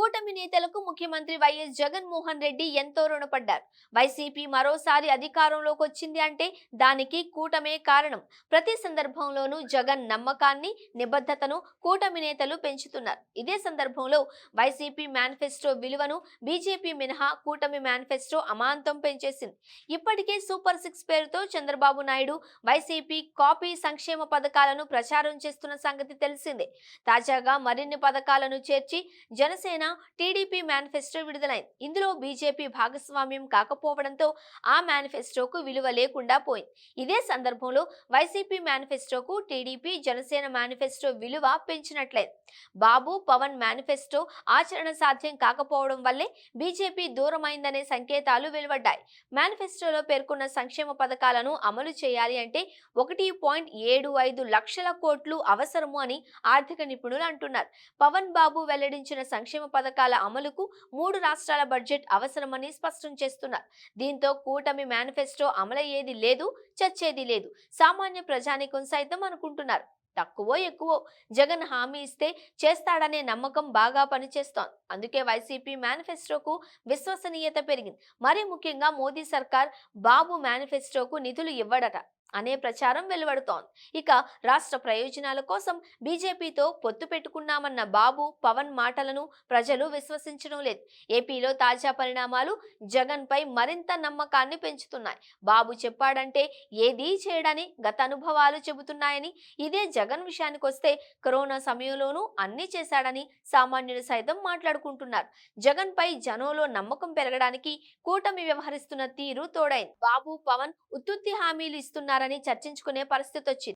కూటమి నేతలకు ముఖ్యమంత్రి వైఎస్ జగన్మోహన్ రెడ్డి ఎంతో రుణపడ్డారు. వైసీపీ మరోసారి అధికారంలోకి వచ్చింది అంటే దానికి కూటమే కారణం. ప్రతి సందర్భంలోనూ జగన్ నమ్మకాన్ని, నిబద్ధతను కూటమి నేతలు పెంచుతున్నారు. ఇదే సందర్భంలో వైసీపీ మేనిఫెస్టో విలువను బీజేపీ మినహా కూటమి మేనిఫెస్టో అమాంతం పెంచేసింది. ఇప్పటికే సూపర్ 6 పేరుతో చంద్రబాబు నాయుడు వైసీపీ కాపీ సంక్షేమ పథకాలను ప్రచారం చేస్తున్న సంగతి తెలిసిందే. తాజాగా మరిన్ని పథకాలను చేర్చి జనసేన టీడీపీ మేనిఫెస్టో విడుదలైంది. ఇందులో బీజేపీ భాగస్వామ్యం కాకపోవడంతో ఆ మేనిఫెస్టోకు విలువ లేకుండా పోయింది. ఇదే సందర్భంలో వైసీపీ మేనిఫెస్టోకు టీడీపీ జనసేన మేనిఫెస్టో విలువ పెంచినట్లయింది. బాబు పవన్ మేనిఫెస్టో ఆచరణ సాధ్యం కాకపోవడం వల్లే బీజేపీ దూరమైందనే సంకేతాలు వెలువడ్డాయి. మేనిఫెస్టోలో పేర్కొన్న సంక్షేమ పథకాలను అమలు చేయాలి అంటే 1.75 లక్షల కోట్లు అవసరము అని ఆర్థిక నిపుణులు అంటున్నారు. పవన్ బాబు వెల్లడించిన సంక్షేమ పథకాల అమలుకు 3 రాష్ట్రాల బడ్జెట్ అవసరమని స్పష్టం చేస్తున్నారు. దీంతో కూటమి మేనిఫెస్టో అమలయ్యేది లేదు, చచ్చేది లేదు. సామాన్య ప్రజానీకం సైతం అనుకుంటున్నారు. తక్కువో ఎక్కువో జగన్ హామీ ఇస్తే చేస్తాడనే నమ్మకం బాగా పనిచేస్తోంది. అందుకే వైసీపీ మేనిఫెస్టోకు విశ్వసనీయత పెరిగింది. మరీ ముఖ్యంగా మోదీ సర్కార్ బాబు మేనిఫెస్టోకు నిధులు ఇవ్వడట అనే ప్రచారం వెలువడుతోంది. ఇక రాష్ట్ర ప్రయోజనాల కోసం బీజేపీతో పొత్తు పెట్టుకున్నామన్న బాబు పవన్ మాటలను ప్రజలు విశ్వసించడం లేదు. ఏపీలో తాజా పరిణామాలు జగన్ పై మరింత నమ్మకాన్ని పెంచుతున్నాయి. బాబు చెప్పాడంటే ఏదీ చేయడని గత అనుభవాలు చెబుతున్నాయని, ఇదే జగన్ విషయానికి వస్తే కరోనా సమయంలోనూ అన్ని చేశాడని సామాన్యులు సైతం మాట్లాడుకుంటున్నారు. జగన్ పై జనంలో నమ్మకం పెరగడానికి కూటమి వ్యవహరిస్తున్న తీరు తోడైంది. బాబు పవన్ ఉత్తుత్తి హామీలు ఇస్తున్నారని చర్చించుకునే పరిస్థితి వచ్చింది.